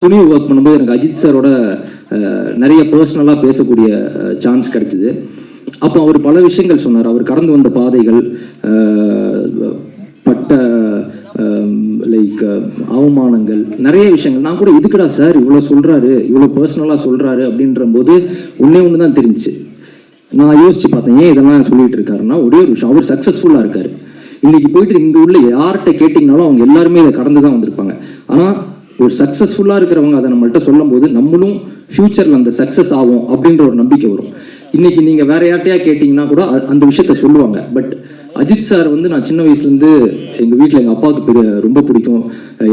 துணிவு work பண்ணும்போது எனக்கு அஜித் சாரோட நிறைய பர்சனலாக பேசக்கூடிய சான்ஸ் கிடைச்சிது. அப்போ அவர் பல விஷயங்கள் சொன்னார். அவர் கடந்து வந்த பாதைகள், பட்ட லைக் அவமானங்கள், நிறைய விஷயங்கள். நான் கூட இதுக்குடா சார் இவ்வளோ சொல்கிறாரு, இவ்வளோ பர்சனலாக சொல்கிறாரு அப்படின்ற போது ஒன்று தான் தெரிஞ்சிச்சு. நான் யோசிச்சு பார்த்தேன், ஏன் இதெல்லாம் சொல்லிட்டு இருக்காருன்னா, ஒரே ஒரு விஷயம், அவர் சக்ஸஸ்ஃபுல்லாக இருக்காரு. இன்னைக்கு போயிட்டு இங்கே உள்ள யார்கிட்ட கேட்டிங்கனாலும் அவங்க எல்லாருமே இதை கடந்து தான் வந்திருப்பாங்க. ஆனால் ஒரு சக்ஸஸ்ஃபுல்லாக இருக்கிறவங்க அதை நம்மள்கிட்ட சொல்லும் போது நம்மளும் ஃபியூச்சரில் அந்த சக்ஸஸ் ஆகும் அப்படின்ற ஒரு நம்பிக்கை வரும். இன்னைக்கு நீங்கள் வேற யார்ட்டையா கேட்டிங்கன்னா கூட அந்த விஷயத்த சொல்லுவாங்க. பட் அஜித் சார் வந்து நான் சின்ன வயசுலேருந்து எங்கள் வீட்டில் எங்கள் அப்பாவுக்கு ரொம்ப பிடிக்கும்,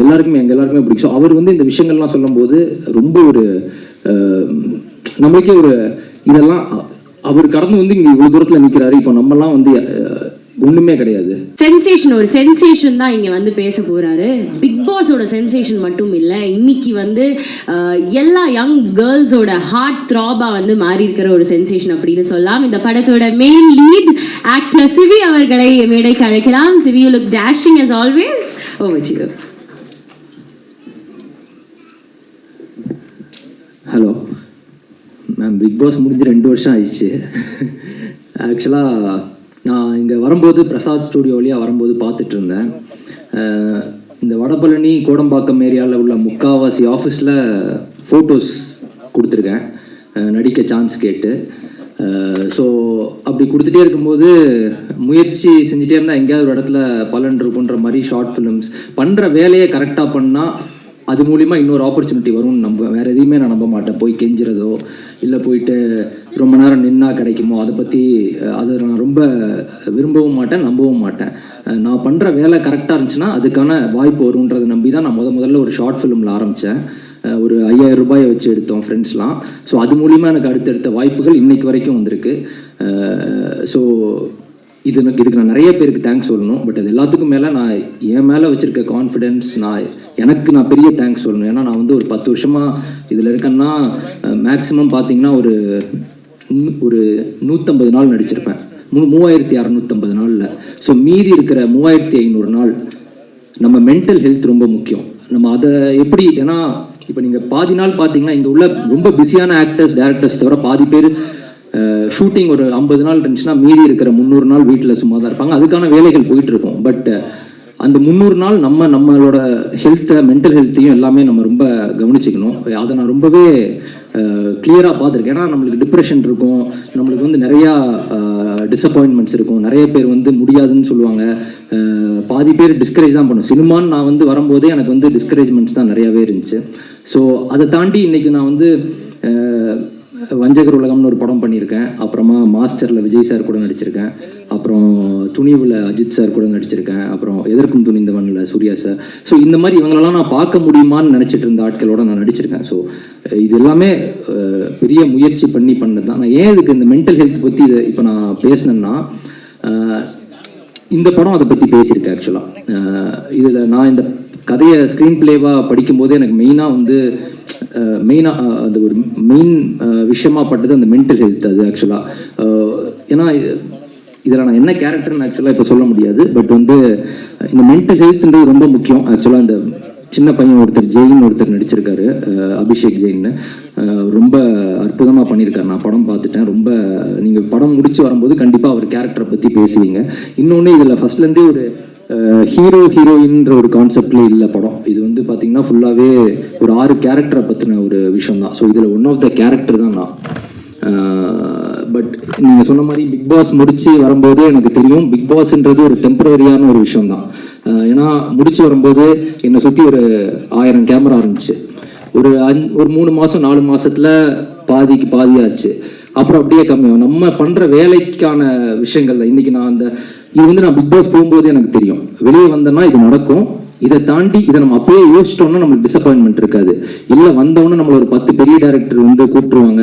எல்லாருக்குமே பிடிக்கும். அவர் வந்து இந்த விஷயங்கள்லாம் சொல்லும்போது ரொம்ப ஒரு நம்மளுக்கே ஒரு இதெல்லாம் அவர் கடந்து வந்து இங்கே இவ்வளோ தூரத்தில் நிற்கிறாரு. இப்போ நம்மலாம் வந்து ஒண்ணுமே கிடையாது. சென்சேஷன், ஒரு சென்சேஷன் தான் இங்க வந்து பேச போறாரு. பிக் பாஸோட சென்சேஷன் மட்டும் இல்ல, இன்னைக்கு வந்து எல்லா யங் கேர்ள்ஸோட ஹார்ட் த்ராபா வந்து மாறி இருக்கிற ஒரு சென்சேஷன் அப்படின்னு சொல்லலாம். இந்த படத்தோட மெயின் லீட் ஆக்டர் சிவி அவர்களை மேடைக்கு அழைக்கலாம். Shivi, you look dashing as always. Over to you. Hello ma'am, Bigg Boss முடிஞ்சு 2 வருஷம் ஆயிடுச்சு. ஆக்சுவலாக நான் இங்கே வரும்போது பிரசாத் ஸ்டூடியோ வழியாக வரும்போது பார்த்துட்டு இருந்தேன். இந்த வடபழனி கோடம்பாக்கம் ஏரியாவில் உள்ள முக்காவாசி ஆஃபீஸில் ஃபோட்டோஸ் கொடுத்துருக்கேன் நடிக்க சான்ஸ் கேட்டு. ஸோ அப்படி கொடுத்துட்டே இருக்கும்போது முயற்சி செஞ்சுட்டே இருந்தால் எங்கேயாவது ஒரு இடத்துல பலன் இருக்குன்ற மாதிரி ஷார்ட் ஃபிலிம்ஸ் பண்ணுற வேலையை கரெக்டாக பண்ணால் அது மூலிமா இன்னொரு ஆப்பர்ச்சுனிட்டி வரும்னு வேறு எதையுமே நான் நம்ப மாட்டேன். போய் கெஞ்சுறதோ இல்லை போயிட்டு ரொம்ப நேரம் நின்னா கிடைக்குமோ அதை நான் ரொம்ப விரும்பவும் மாட்டேன், நம்பவும் மாட்டேன். நான் பண்ணுற வேலை கரெக்டாக இருந்துச்சுன்னா அதுக்கான வாய்ப்பு வரும்ன்றதை நம்பி தான் நான் முதல்ல ஒரு ஷார்ட் ஃபிலிமில் ஆரம்பித்தேன். ஒரு 5000 ரூபாயை வச்சு எடுத்தோம் ஃப்ரெண்ட்ஸ்லாம். ஸோ அது மூலிமா எனக்கு அடுத்தடுத்த வாய்ப்புகள் இன்னைக்கு வரைக்கும் வந்திருக்கு. ஸோ இதுக்கு நான் நிறைய பேருக்கு தேங்க்ஸ் சொல்லணும். பட் அது எல்லாத்துக்கும் மேலே நான் என் மேலே வச்சுருக்க கான்ஃபிடென்ஸ், நான் பெரிய தேங்க்ஸ் சொல்லணும். ஏன்னா நான் வந்து ஒரு 10 வருஷமாக இதில் இருக்கேன்னா மேக்ஸிமம் பார்த்தீங்கன்னா ஒரு 150 நாள் நடிச்சிருப்பேன், 3650 நாளில். ஸோ மீதி இருக்கிற 3500 நாள் நம்ம மென்டல் ஹெல்த் ரொம்ப முக்கியம். நம்ம அதை எப்படி, ஏன்னா இப்போ நீங்கள் பாதி நாள் பார்த்தீங்கன்னா இங்கே உள்ள ரொம்ப பிஸியான ஆக்டர்ஸ் டைரக்டர்ஸ் தவிர பாதி பேர் ஷூட்டிங் ஒரு 50 நாள் இருந்துச்சுன்னா மீதி இருக்கிற 300 நாள் வீட்டில் சும்மா தான் இருப்பாங்க. அதுக்கான வேலைகள் போயிட்டு இருக்கும். பட் அந்த 300 நாள் நம்மளோட ஹெல்த்தை, மென்டல் ஹெல்த்தையும் எல்லாமே நம்ம ரொம்ப கவனிச்சுக்கணும். அதை நான் ரொம்பவே கிளியராக பார்த்துருக்கேன். ஏன்னா நம்மளுக்கு டிப்ரெஷன் இருக்கும், நம்மளுக்கு வந்து நிறையா டிசப்பாயின்மெண்ட்ஸ் இருக்கும், நிறைய பேர் வந்து முடியாதுன்னு சொல்லுவாங்க, பாதி பேர் டிஸ்கரேஜ் தான் பண்ணும். சினிமான்னு நான் வந்து வரும்போதே எனக்கு வந்து டிஸ்கரேஜ்மெண்ட்ஸ் தான் நிறையாவே இருந்துச்சு. ஸோ அதை தாண்டி இன்றைக்கி நான் வந்து வஞ்சகர் உலகம்னு ஒரு படம் பண்ணியிருக்கேன். அப்புறமா மாஸ்டரில் விஜய் சார் கூட நடிச்சிருக்கேன். அப்புறம் துணிவில் அஜித் சார் கூட நடிச்சிருக்கேன். அப்புறம் எதற்கும் துணிந்தவனில் சூர்யா சார். ஸோ இந்த மாதிரி இவங்களெல்லாம் நான் பார்க்க முடியுமான்னு நினச்சிட்டு இருந்த ஆட்களோட நான் நடிச்சிருக்கேன். ஸோ இது எல்லாமே பெரிய முயற்சி பண்ணது தான். நான் ஏன் இதுக்கு இந்த மென்டல் ஹெல்த் பற்றி இதை இப்போ நான் பேசினேன்னா, இந்த படம் அதை பற்றி பேசியிருக்கேன். ஆக்சுவலாக இதில் நான் இந்த கதையை ஸ்க்ரீன் பிளேவாக படிக்கும்போது எனக்கு மெயினாக அது ஒரு மெயின் விஷயமா பட்டது அந்த மென்டல் ஹெல்த். அது ஆக்சுவலாக ஏன்னா இதில் நான் என்ன கேரக்டர்னு ஆக்சுவலாக இப்போ சொல்ல முடியாது. பட் வந்து இந்த மென்டல் ஹெல்த்ன்றது ரொம்ப முக்கியம். ஆக்சுவலாக இந்த சின்ன பையன் ஒருத்தர் நடிச்சிருக்காரு, அபிஷேக் ஜெயின்னு. ரொம்ப அற்புதமாக பண்ணியிருக்காரு. நான் படம் பார்த்துட்டேன். ரொம்ப நீங்கள் படம் முடிச்சு வரும்போது கண்டிப்பாக அவர் கேரக்டரை பற்றி பேசுவீங்க. இன்னொன்று இதில் ஃபர்ஸ்ட்லேருந்தே ஒரு ஹீரோயின்ற ஒரு கான்செப்ட்லேயே இல்லை படம். இது வந்து பார்த்தீங்கன்னா ஃபுல்லாகவே ஒரு 6 கேரக்டரை பற்றின ஒரு விஷயம் தான். ஸோ இதில் ஒன் ஆஃப் த கேரக்டர் தான் நான். பட் நீங்கள் சொன்ன மாதிரி பிக் பாஸ் முடிச்சு வரும்போது எனக்கு தெரியும் பிக் பாஸ்ன்றது ஒரு டெம்பரரியான ஒரு விஷயம் தான். ஏன்னா முடிச்சு வரும்போது என்னை சுற்றி ஒரு 1000 கேமரா இருந்துச்சு. ஒரு 3 மாதம் 4 மாதத்தில் பாதிக்கு பாதியாச்சு. அப்புறம் அப்படியே கம்மியாகும். நம்ம பண்ணுற வேலைக்கான விஷயங்கள் தான். இன்றைக்கி இது வந்து நான் பிக் பாஸ் போகும்போது எனக்கு தெரியும், வெளியே வந்தேன்னா இது நடக்கும். இதை தாண்டி இதை நம்ம அப்பயே யோசிச்சிட்டோம்னா நம்மளுக்கு டிசப்பாயின்மெண்ட் இருக்காது. இல்லை வந்தவொன்னே நம்மள ஒரு 10 பெரிய டைரக்டர் வந்து கூப்பிட்டுருவாங்க,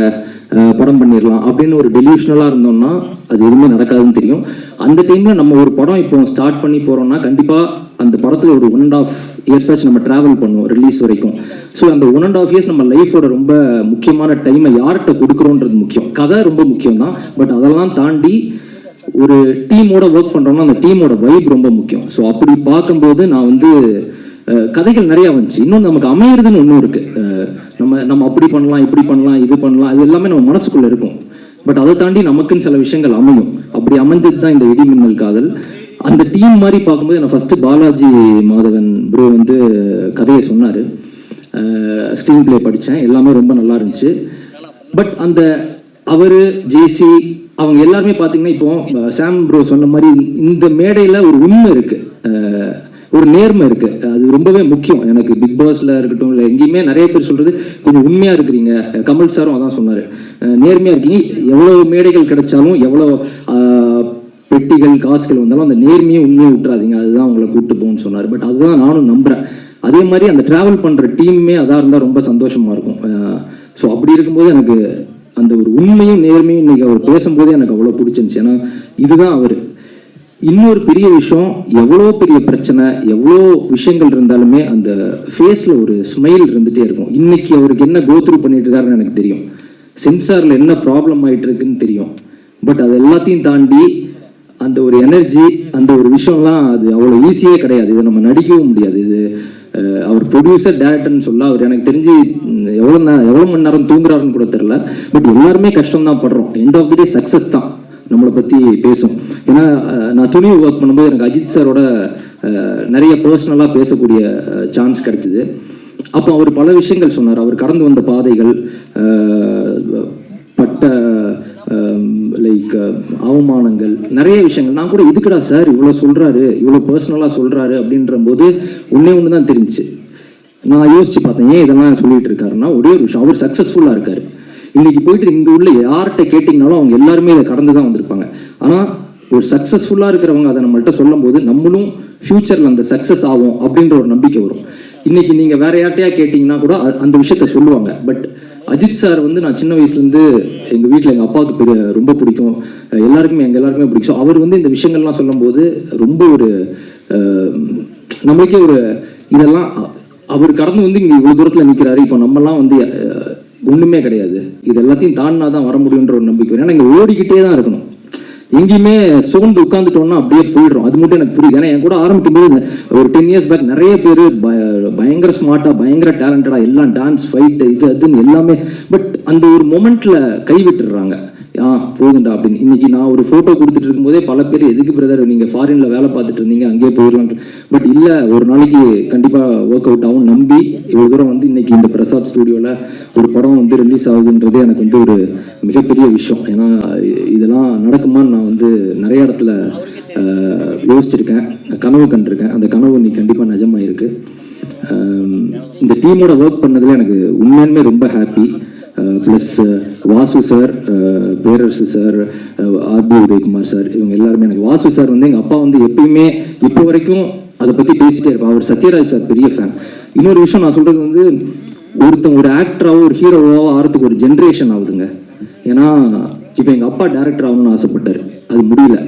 படம் பண்ணிடலாம் அப்படின்னு ஒரு டெலியூஷனலாக இருந்தோம்னா அது எதுவுமே நடக்காதுன்னு தெரியும். அந்த டைமில் நம்ம ஒரு படம் இப்போ ஸ்டார்ட் பண்ணி போகிறோம்னா கண்டிப்பாக அந்த படத்தில் ஒரு 1.5 years ஆச்சு நம்ம ட்ராவல் பண்ணுவோம் ரிலீஸ் வரைக்கும். ஸோ அந்த 1.5 years நம்ம லைஃபோட ரொம்ப முக்கியமான டைமை யார்கிட்ட கொடுக்குறோன்றது முக்கியம். கதை ரொம்ப முக்கியம் தான். பட் அதெல்லாம் தாண்டி ஒரு டீமோட ஒர்க் பண்ணுறோம்னா அந்த டீமோட வைப் ரொம்ப முக்கியம். ஸோ அப்படி பார்க்கும்போது நான் வந்து கதைகள் நிறையா வந்துச்சு. இன்னொன்று நமக்கு அமையிறதுன்னு ஒன்றும் இருக்குது. நம்ம அப்படி பண்ணலாம், இப்படி பண்ணலாம், இது பண்ணலாம், அது எல்லாமே நம்ம மனசுக்குள்ளே இருக்கும். பட் அதை தாண்டி நமக்குன்னு சில விஷயங்கள் அமையும். அப்படி அமைஞ்சது தான் இந்த இடி மின்னல் காதல். அந்த டீம் மாதிரி பார்க்கும்போது நான் ஃபஸ்ட்டு பாலாஜி மாதவன் ப்ரோ வந்து கதையை சொன்னார். ஸ்க்ரீன் பிளே படித்தேன், எல்லாமே ரொம்ப நல்லா இருந்துச்சு. பட் அந்த அவர் ஜேசி அவங்க எல்லாருமே பார்த்தீங்கன்னா, இப்போ சாம் ப்ரோ சொன்ன மாதிரி இந்த மேடையில் ஒரு உண்மை இருக்குது, ஒரு நேர்மை இருக்குது. அது ரொம்பவே முக்கியம். எனக்கு பிக் பாஸில் இருக்கட்டும், இல்லை எங்கேயுமே நிறைய பேர் சொல்கிறது கொஞ்சம் உண்மையாக இருக்கிறீங்க. கமல் சாரும் அதான் சொன்னார், நேர்மையாக இருக்கீங்க. எவ்வளோ மேடைகள் கிடைச்சாலும், எவ்வளோ பெட்டிகள் காசுகள் வந்தாலும் அந்த நேர்மையும் உண்மையை விட்டுறாதீங்க, அதுதான் உங்களை கூப்பிட்டு போகும்னு சொன்னார். பட் அதுதான் நானும் நம்புகிறேன். அதே மாதிரி அந்த ட்ராவல் பண்ணுற டீமுமே அதாக இருந்தால் ரொம்ப சந்தோஷமாக இருக்கும். ஸோ அப்படி இருக்கும்போது எனக்கு அந்த ஒரு உண்மையும் நேர்மையும் இன்னைக்கு அவர் பேசும்போதே எனக்கு அவ்வளோ பிடிச்சிருந்துச்சு. ஏன்னா இதுதான் அவர். இன்னொரு பெரிய விஷயம், எவ்வளோ பெரிய பிரச்சனை, எவ்வளோ விஷயங்கள் இருந்தாலுமே அந்த ஃபேஸில் ஒரு ஸ்மைல் இருந்துகிட்டே இருக்கும். இன்னைக்கு அவருக்கு என்ன கோத்ரூ பண்ணிட்டு இருக்காருன்னு எனக்கு தெரியும். சென்சாரில் என்ன ப்ராப்ளம் ஆகிட்டு இருக்குன்னு தெரியும். பட் அது எல்லாத்தையும் தாண்டி அந்த ஒரு எனர்ஜி, அந்த ஒரு விஷயம்லாம் அது அவ்வளோ ஈஸியே கிடையாது. இதை நம்ம நடிக்கவும் முடியாது. இது அவர் ப்ரொடியூசர் டேரக்டர்னு சொல்ல, அவர் எனக்கு தெரிஞ்சு எவ்வளோ மணி நேரம் தூங்குறாருன்னு கூட தெரில. பட் எல்லாருமே கஷ்டம் தான் படுறோம். End of the day success தான் நம்மளை பற்றி பேசும். ஏன்னா நான் துணிவு ஒர்க் பண்ணும்போது எனக்கு அஜித் சாரோட நிறைய பர்சனலாக பேசக்கூடிய சான்ஸ் கிடைச்சிது. அப்போ அவர் பல விஷயங்கள் சொன்னார். அவர் கடந்து வந்த பாதைகள், பட்ட லைக் அவமானங்கள், நிறைய விஷயங்கள். நான் கூட இதுக்குடா சார் இவ்வளோ சொல்கிறாரு, இவ்வளோ பர்சனலாக சொல்கிறாரு அப்படின்ற போது ஒன்று தான் தெரிஞ்சிச்சு. நான் யோசிச்சு பார்த்தேன், ஏன் இதெல்லாம் சொல்லிட்டு இருக்காருன்னா, ஒரே ஒரு விஷயம், அவர் சக்ஸஸ்ஃபுல்லாக இருக்காரு. இன்னைக்கு போயிட்டு இங்கே உள்ள யார்கிட்ட கேட்டிங்கனாலும் அவங்க எல்லாருமே இதை கடந்து தான் வந்திருப்பாங்க. ஆனால் ஒரு சக்ஸஸ்ஃபுல்லாக இருக்கிறவங்க அதை நம்மள்கிட்ட சொல்லும் போது நம்மளும் ஃபியூச்சரில் அந்த சக்ஸஸ் ஆகும் அப்படின்ற ஒரு நம்பிக்கை வரும். இன்னைக்கு நீங்கள் வேற யார்ட்டையா கேட்டிங்கன்னா கூட அந்த விஷயத்த சொல்லுவாங்க. பட் அஜித் சார் வந்து நான் சின்ன வயசுலேருந்து எங்கள் வீட்டில் எங்கள் அப்பாவுக்கு ரொம்ப பிடிக்கும், எல்லாருக்குமே பிடிக்கும். ஸோ அவர் வந்து இந்த விஷயங்கள்லாம் சொல்லும்போது ரொம்ப ஒரு நம்மளுக்கே ஒரு இதெல்லாம் அவர் கடந்து வந்து இங்கே இவ்வளோ தூரத்தில் நிற்கிறாரு. இப்போ நம்மலாம் வந்து ஒன்றுமே கிடையாது, இது எல்லாத்தையும் தாண்டினா தான் வர முடியுன்ற ஒரு நம்பிக்கை. ஏன்னா இங்கே ஓடிக்கிட்டே தான் இருக்கணும். எங்கேயுமே சோர்ந்து உட்காந்துட்டோம்னா அப்படியே போயிடுறோம். அது மட்டும் எனக்கு புரியுது. ஏன்னா என் கூட ஆரம்பிக்கும் போது ஒரு 10 years பேக் நிறைய பேர் பயங்கர ஸ்மார்ட்டாக, பயங்கர டேலண்டடாக, எல்லாம் டான்ஸ், ஃபைட்டு, இது அதுன்னு எல்லாமே. பட் அந்த ஒரு மொமெண்ட்டில் கைவிட்டுடுறாங்க. போதுண்டா அப்படின்னு. இன்னைக்கு நான் ஒரு ஃபோட்டோ கொடுத்துட்டு இருக்கும்போதே பல பேர், எதுக்கு பிரதர் நீங்கள் ஃபாரினில் வேலை பார்த்துட்டு இருந்தீங்க, அங்கேயே போயிடலாம். பட் இல்லை, ஒரு நாளைக்கு கண்டிப்பாக ஒர்க் அவுட் ஆகும் நம்பி இவ்வளோ தூரம் வந்து இன்னைக்கு இந்த பிரசாத் ஸ்டூடியோவில் ஒரு படம் வந்து ரிலீஸ் ஆகுதுன்றது எனக்கு வந்து ஒரு மிகப்பெரிய விஷயம். ஏன்னா இதெல்லாம் நடக்குமான்னு நான் வந்து நிறைய இடத்துல யோசிச்சிருக்கேன், கனவு கண்டிருக்கேன். அந்த கனவு இன்னைக்கு கண்டிப்பாக நிஜமாயிருக்கு. இந்த டீமோட ஒர்க் பண்ணதில் எனக்கு உண்மையுமே ரொம்ப ஹாப்பி. ப்ளஸ் வாசு சார், பேரரசு சார், ஆர்பி உதயகுமார் சார், இவங்க எல்லாருமே எனக்கு. வாசு சார் வந்து எங்கள் அப்பா வந்து எப்பயுமே இப்போ வரைக்கும் அதை பற்றி பேசிட்டே இருப்பான். அவர் சத்யராஜ் சார் பெரிய ஃபேன். இன்னொரு விஷயம் நான் சொல்கிறது வந்து, ஒருத்தன் ஒரு ஆக்டராகவோ ஒரு ஹீரோவாவோ ஆகிறதுக்கு ஒரு ஜென்ரேஷன் ஆகுதுங்க. ஏன்னா இப்போ எங்கள் அப்பா டேரக்டர் ஆகணும்னு ஆசைப்பட்டார், அது முடியல.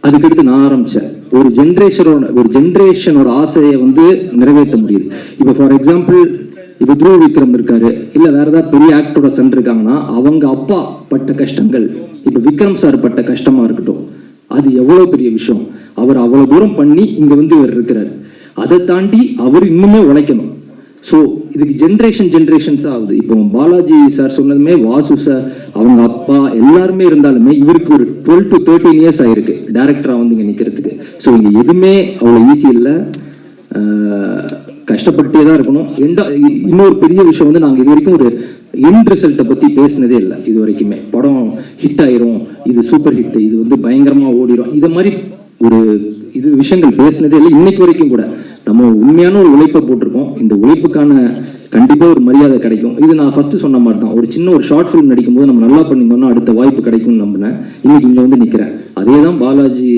அதுக்கடுத்து நான் ஆரம்பித்தேன். ஒரு ஜென்ரேஷனோட ஆசையை வந்து நிறைவேற்ற முடியுது. இப்போ ஃபார் எக்ஸாம்பிள், இப்போ துருவ விக்ரம் இருக்காரு, இல்லை வேற ஏதாவது பெரிய ஆக்டரோட சன் இருக்காங்கன்னா அவங்க அப்பா பட்ட கஷ்டங்கள், இப்போ விக்ரம் சார் பட்ட கஷ்டமா இருக்கட்டும், அது எவ்வளோ பெரிய விஷயம். அவர் அவ்வளோ தூரம் பண்ணி இங்கே வந்து இவர் இருக்கிறார். அதை தாண்டி அவர் இன்னுமே உழைக்கணும். ஸோ இதுக்கு ஜென்ரேஷன்ஸாக ஆகுது. இப்போ பாலாஜி சார் சொன்னதுமே, வாசு சார், அவங்க அப்பா எல்லாருமே இருந்தாலுமே இவருக்கு ஒரு 12 to 13 years ஆயிருக்கு டேரக்டராக வந்து இங்கே நிற்கிறதுக்கு. ஸோ இங்கே எதுவுமே அவ்வளோ ஈஸி இல்லை, கஷ்டப்பட்டே தான் இருக்கணும். இன்னொரு பெரிய விஷயம் வந்து, நாங்கள் இது வரைக்கும் ஒரு எண்ட் ரிசல்ட்டை பற்றி பேசினதே இல்லை. இது வரைக்குமே படம் ஹிட் ஆயிரும், இது சூப்பர் ஹிட், இது வந்து பயங்கரமாக ஓடிடும், இது மாதிரி ஒரு விஷயங்கள் பேசினதே இல்லை இன்னைக்கு வரைக்கும் கூட. நம்ம உண்மையான ஒரு உழைப்பை போட்டிருக்கோம். இந்த உழைப்புக்கான கண்டிப்பாக ஒரு மரியாதை கிடைக்கும். இது நான் ஃபர்ஸ்ட் சொன்ன மாதிரி தான். ஒரு சின்ன ஒரு ஷார்ட் ஃபிலிம் நடிக்கும்போது நம்ம நல்லா பண்ணியிருந்தோம்னா அடுத்த வாய்ப்பு கிடைக்கும்னு நம்பினேன். இன்னைக்கு இங்கே வந்து நிற்கிறேன். அதே தான் பாலாஜி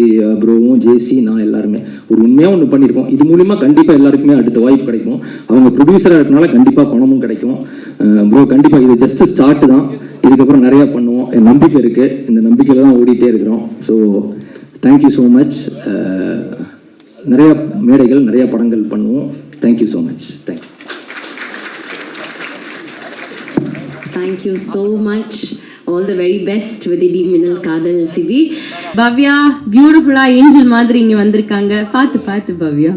ப்ரோவும், ஜேசி, நான் எல்லாருமே ஒரு உண்மையாக ஒன்று பண்ணியிருக்கோம். இது மூலிமா கண்டிப்பாக எல்லாருக்குமே அடுத்த வாய்ப்பு கிடைக்கும். அவங்க ப்ரொடியூசராக இருக்கனால கண்டிப்பாக பணமும் கிடைக்கும். ப்ரோ கண்டிப்பாக இது ஜஸ்ட் ஸ்டார்ட் தான், இதுக்கப்புறம் நிறையா பண்ணுவோம். என் நம்பிக்கை இருக்குது, இந்த நம்பிக்கையில் தான் ஓடிட்டே இருக்கிறோம். So thank you so much. நிறையா மேடைகள், நிறையா படங்கள் பண்ணுவோம். Thank you so much. Thank you. Thank you so much. All the very best with Idi Minnal Kadal Sivi. Bhavya, beautiful angel மாதிரி இங்க வந்திருக்காங்க. பார்த்து பவ்யா.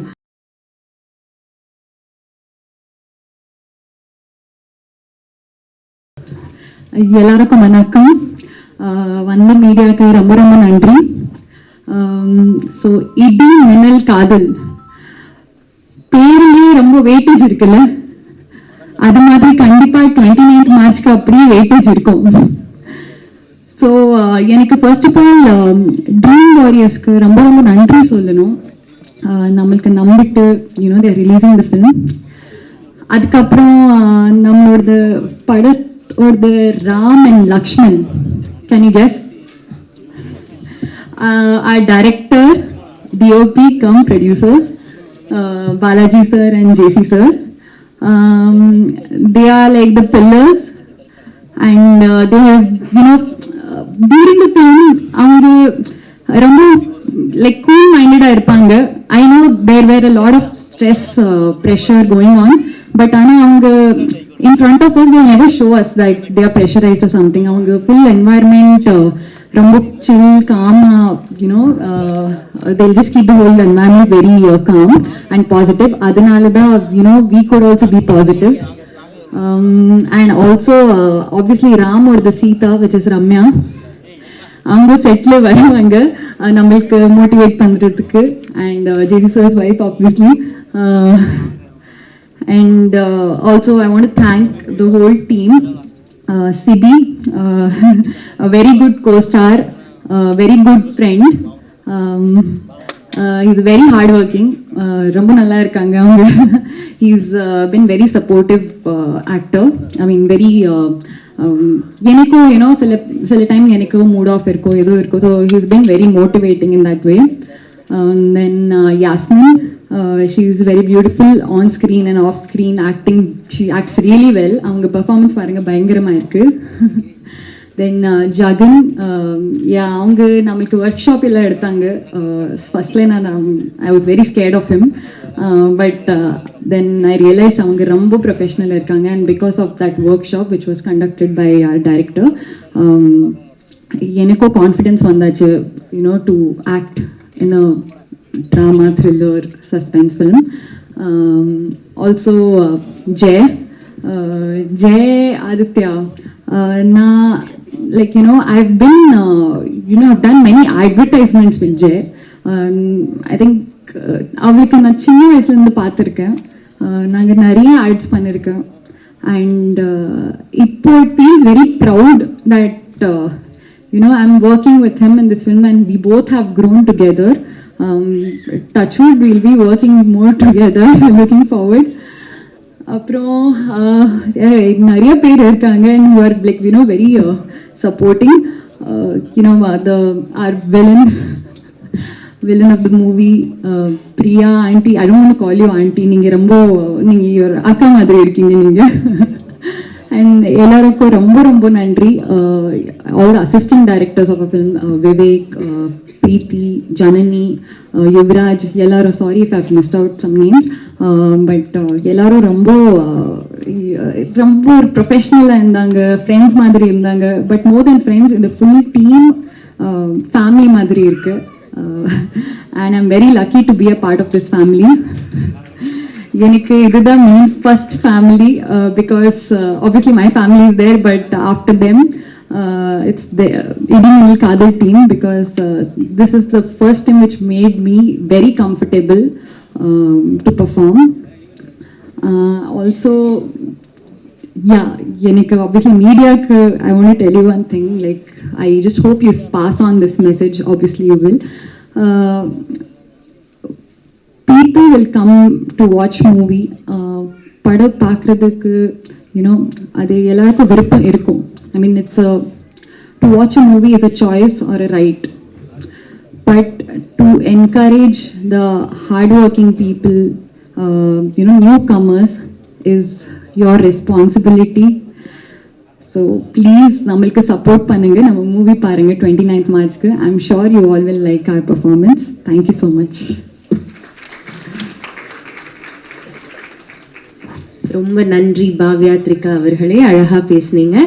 எல்லாருக்கும் வணக்கம். வந்த மீடியாவுக்கு ரொம்ப ரொம்ப நன்றி. ஸோ இடி மின்னல் காதல் பேர்லேயே ரொம்ப வெயிட்டேஜ் இருக்குல்ல, அது மாதிரி கண்டிப்பாக 29th மார்ச்க்கு அப்படியே வெயிட்டேஜ் இருக்கும். ஸோ எனக்கு ஃபர்ஸ்ட் ஆஃப் ஆல் ட்ரீம் வாரியர்ஸ்க்கு ரொம்ப ரொம்ப நன்றி சொல்லணும். நம்மளுக்கு நம்பிட்டு தேர் ரிலீசிங் த ஃபிலிம். அதுக்கப்புறம் நம்மளோட படத்தோட Ram and Lakshman, can you guess? Our director, DOP cum producers, Balaji sir and JC sir, they are like the pillars, and they have during the film அவங்க ரொம்ப like cool minded இருப்பாங்க. I know there were a lot of stress, pressure going on, but ஆனா அவங்க in front of us they never show us that they are pressurized or something. அவங்க full environment ரொம்ப chill, calm, they'll just keep the whole environment very calm and positive. அதனால தான் we could also be positive. And also obviously Ram or the Sita, which is Ramya, அவங்க செட்ல வருவாங்க நம்மளுக்கு motivate பண்றதுக்கு. And JC sir's wife obviously. And also I want to thank the whole team. Sibi, a very good co-star, very good friend. He's very hardworking. ரொம்ப நல்லா இருக்காங்க அவங்க. He's been very supportive actor. I mean very எனக்கும் சில time எனக்கு mood of இருக்கும், ஏதோ இருக்கும். So he's been very motivating in that way. Then Yasmin, she is very beautiful on screen and off screen. Acting, she acts really well. அவங்க performance பாருங்க, பயங்கரமாக இருக்கு. தென் ஜகன், அவங்க நம்மளுக்கு ஒர்க் ஷாப் எல்லாம் எடுத்தாங்க. ஃபர்ஸ்ட்ல I was very scared of him, but then I realise அவங்க ரொம்ப ப்ரொஃபஷ்னலாக இருக்காங்க. And because of that workshop which was conducted by our director, எனக்கும் கான்ஃபிடென்ஸ் வந்தாச்சு to act in a drama, thriller, suspense film. Also Jai Aditya, நான் like I've been I've done many advertisements with Jay. I think அவளுக்கு நான் சின்ன வயசுலேருந்து பார்த்துருக்கேன். நாங்கள் நிறைய ஆட்ஸ் பண்ணியிருக்கேன். அண்ட் இப்போ it feels very proud that I'm working with him in this film and we both have grown together. Touchwood, we'll be working more together. Looking forward. அப்புறம் நிறைய பேர் இருக்காங்க and who are like very supporting. Our villain of the movie, Priya auntie. I don't want to call you auntie. நீங்க அக்கா மாதிரி இருக்கீங்க நீங்க. And எல்லாருக்கும் ரொம்ப ரொம்ப நன்றி. All the assistant directors of a film, Vivek, Preeti, Janani, Yuvraj, எல்லாரும், sorry if I've missed out some names, but எல்லாரும் ரொம்ப ரொம்ப ஒரு ப்ரொஃபஷ்னலாக இருந்தாங்க, ஃப்ரெண்ட்ஸ் மாதிரி இருந்தாங்க. பட் மோர் தென் ஃப்ரெண்ட்ஸ், இந்த ஃபுல் டீம் ஃபேமிலி மாதிரி இருக்கு. And I'm very lucky to be a part of this family. எனக்கு இதுதான் main first family, because obviously my family is there, but after them it's the இடி மின்னல் காதல் team, because this is the first team which made me very comfortable to perform. Also எனக்கு obviously மீடியாக்கு I want to tell you one thing, like I just hope you pass on this message. Obviously you will. People will come to watch movie. படம் பார்க்குறதுக்கு அது எல்லாருக்கும் விருப்பம் இருக்கும். I mean to watch a movie is a choice or a right, but to encourage the hardworking people, newcomers, is your responsibility. So please நம்மளுக்கு support பண்ணுங்க, நம்ம movie பாருங்க 29th மார்ச்க்கு. I'm sure you all will like our performance. Thank you so much. ரொம்ப நன்றி பாவ்யாத்ரிகா அவர்களே, அழகா பேசுனீங்க.